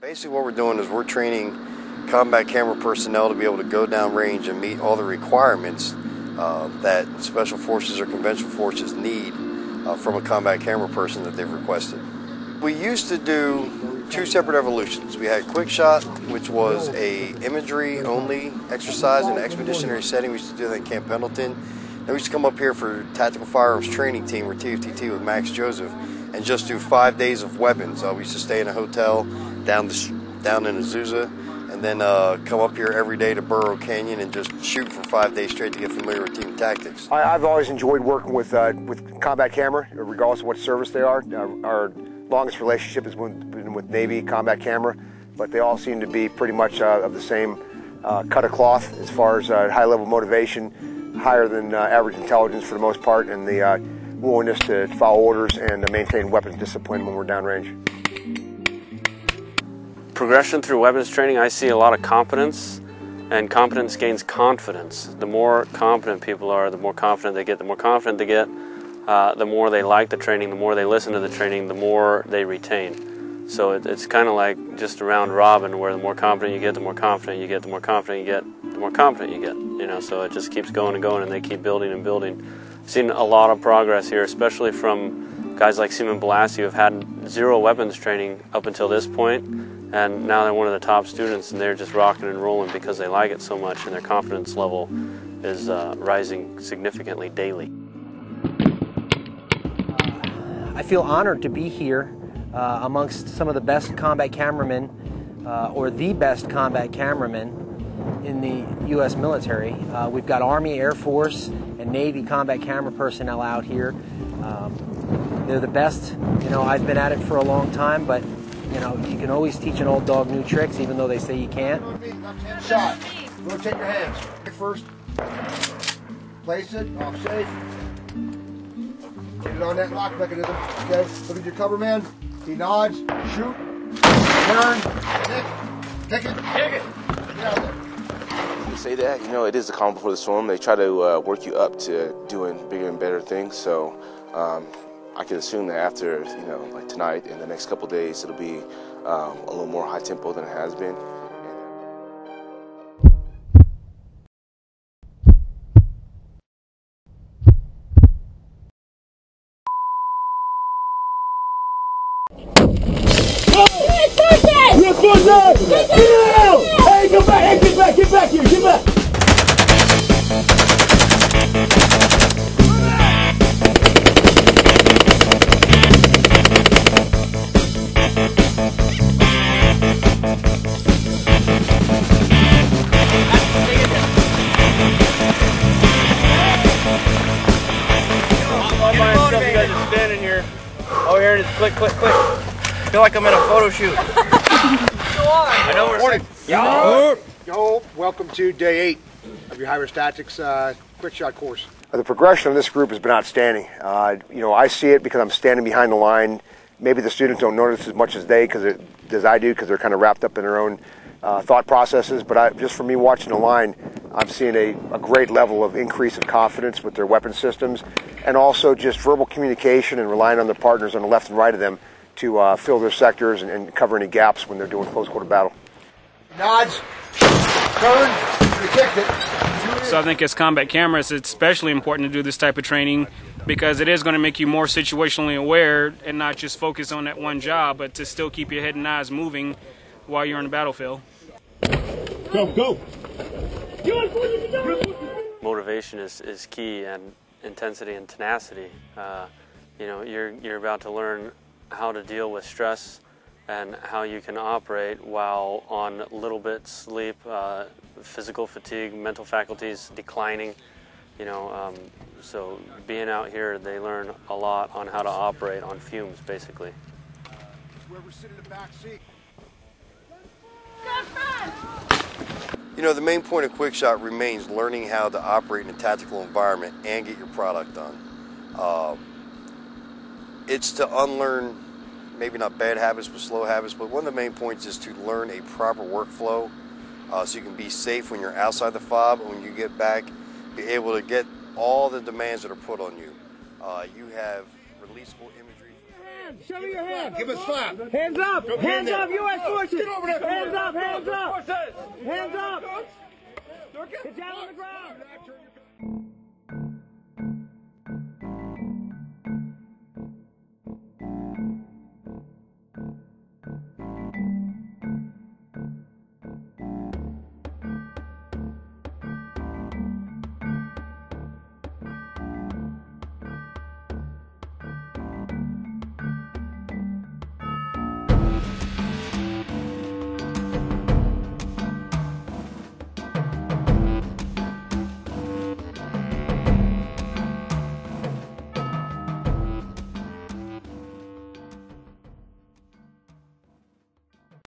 Basically what we're doing is we're training combat camera personnel to be able to go down range and meet all the requirements that special forces or conventional forces need from a combat camera person that they've requested. We used to do two separate evolutions. We had Quick Shot, which was a imagery only exercise in an expeditionary setting. We used to do that in Camp Pendleton. Then we used to come up here for Tactical Firearms Training Team, or TFTT, with Max Joseph, and just do 5 days of weapons. We used to stay in a hotel down in Azusa, and then come up here every day to Burro Canyon and just shoot for 5 days straight to get familiar with team tactics. I've always enjoyed working with combat camera, regardless of what service they are. Our longest relationship has been with Navy combat camera, but they all seem to be pretty much of the same cut of cloth as far as high-level motivation, higher than average intelligence for the most part, and the willingness to follow orders and maintain weapons discipline when we're downrange. Progression through weapons training, I see a lot of competence, and competence gains confidence. The more confident people are, the more confident they get. The more confident they get, the more they like the training, the more they listen to the training, the more they retain. So it's kind of like just a round robin, where the more confident you get, the more confident you get, the more confident you get, the more confident you get. You know, so it just keeps going and going, and they keep building and building. I've seen a lot of progress here, especially from guys like Seaman Balassi, who have had zero weapons training up until this point, and now they're one of the top students, and they're just rocking and rolling because they like it so much, and their confidence level is rising significantly daily. I feel honored to be here amongst some of the best combat cameramen, or the best combat cameramen in the U.S. military. We've got Army, Air Force, and Navy combat camera personnel out here. They're the best. You know, I've been at it for a long time, but you know, you can always teach an old dog new tricks, even though they say you can't. Shot. Rotate your hands. First, place it, off safe. Get it on that lock mechanism. Okay, look at your cover man. He nods, shoot, turn, kick it. Get out of there. You say that, you know, it is the calm before the storm. They try to work you up to doing bigger and better things. So I can assume that after, you know, like tonight and the next couple of days, it'll be a little more high tempo than it has been. Hey, get back! Hey, get back! Get back here! Get back! You guys are standing here. Oh, here it is. Click, click, click. I feel like I'm in a photo shoot. I know we're Morning. Yo. Welcome to day 8 of your high-risk tactics quick shot course. The progression of this group has been outstanding. You know, I see it because I'm standing behind the line. Maybe the students don't notice as much as I do, because they're kind of wrapped up in their own thought processes. But just from me watching the line, I'm seeing a great level of increase of confidence with their weapon systems, and also just verbal communication and relying on their partners on the left and right of them to fill their sectors and cover any gaps when they're doing close quarter battle. Nods, turn, you kicked it. So I think as combat cameras, it's especially important to do this type of training, because it is going to make you more situationally aware and not just focus on that one job, but to still keep your head and eyes moving while you're on the battlefield. Go! Motivation is key, and intensity and tenacity. You know, you're about to learn how to deal with stress and how you can operate while on little bit sleep, physical fatigue, mental faculties declining. You know, so being out here, they learn a lot on how to operate on fumes, basically. Whoever's sitting in the back seat. You know, the main point of Quick Shot remains learning how to operate in a tactical environment and get your product done. It's to unlearn, maybe not bad habits, but slow habits, but one of the main points is to learn a proper workflow so you can be safe when you're outside the fob, and when you get back, be able to get all the demands that are put on you. You have releasable imagery. hands. Show me your hands. Give a slap. Hands up. Go Hands up, U.S. forces. Get over there. Hands up, hands up. What's that? Hands up. Get down on the ground.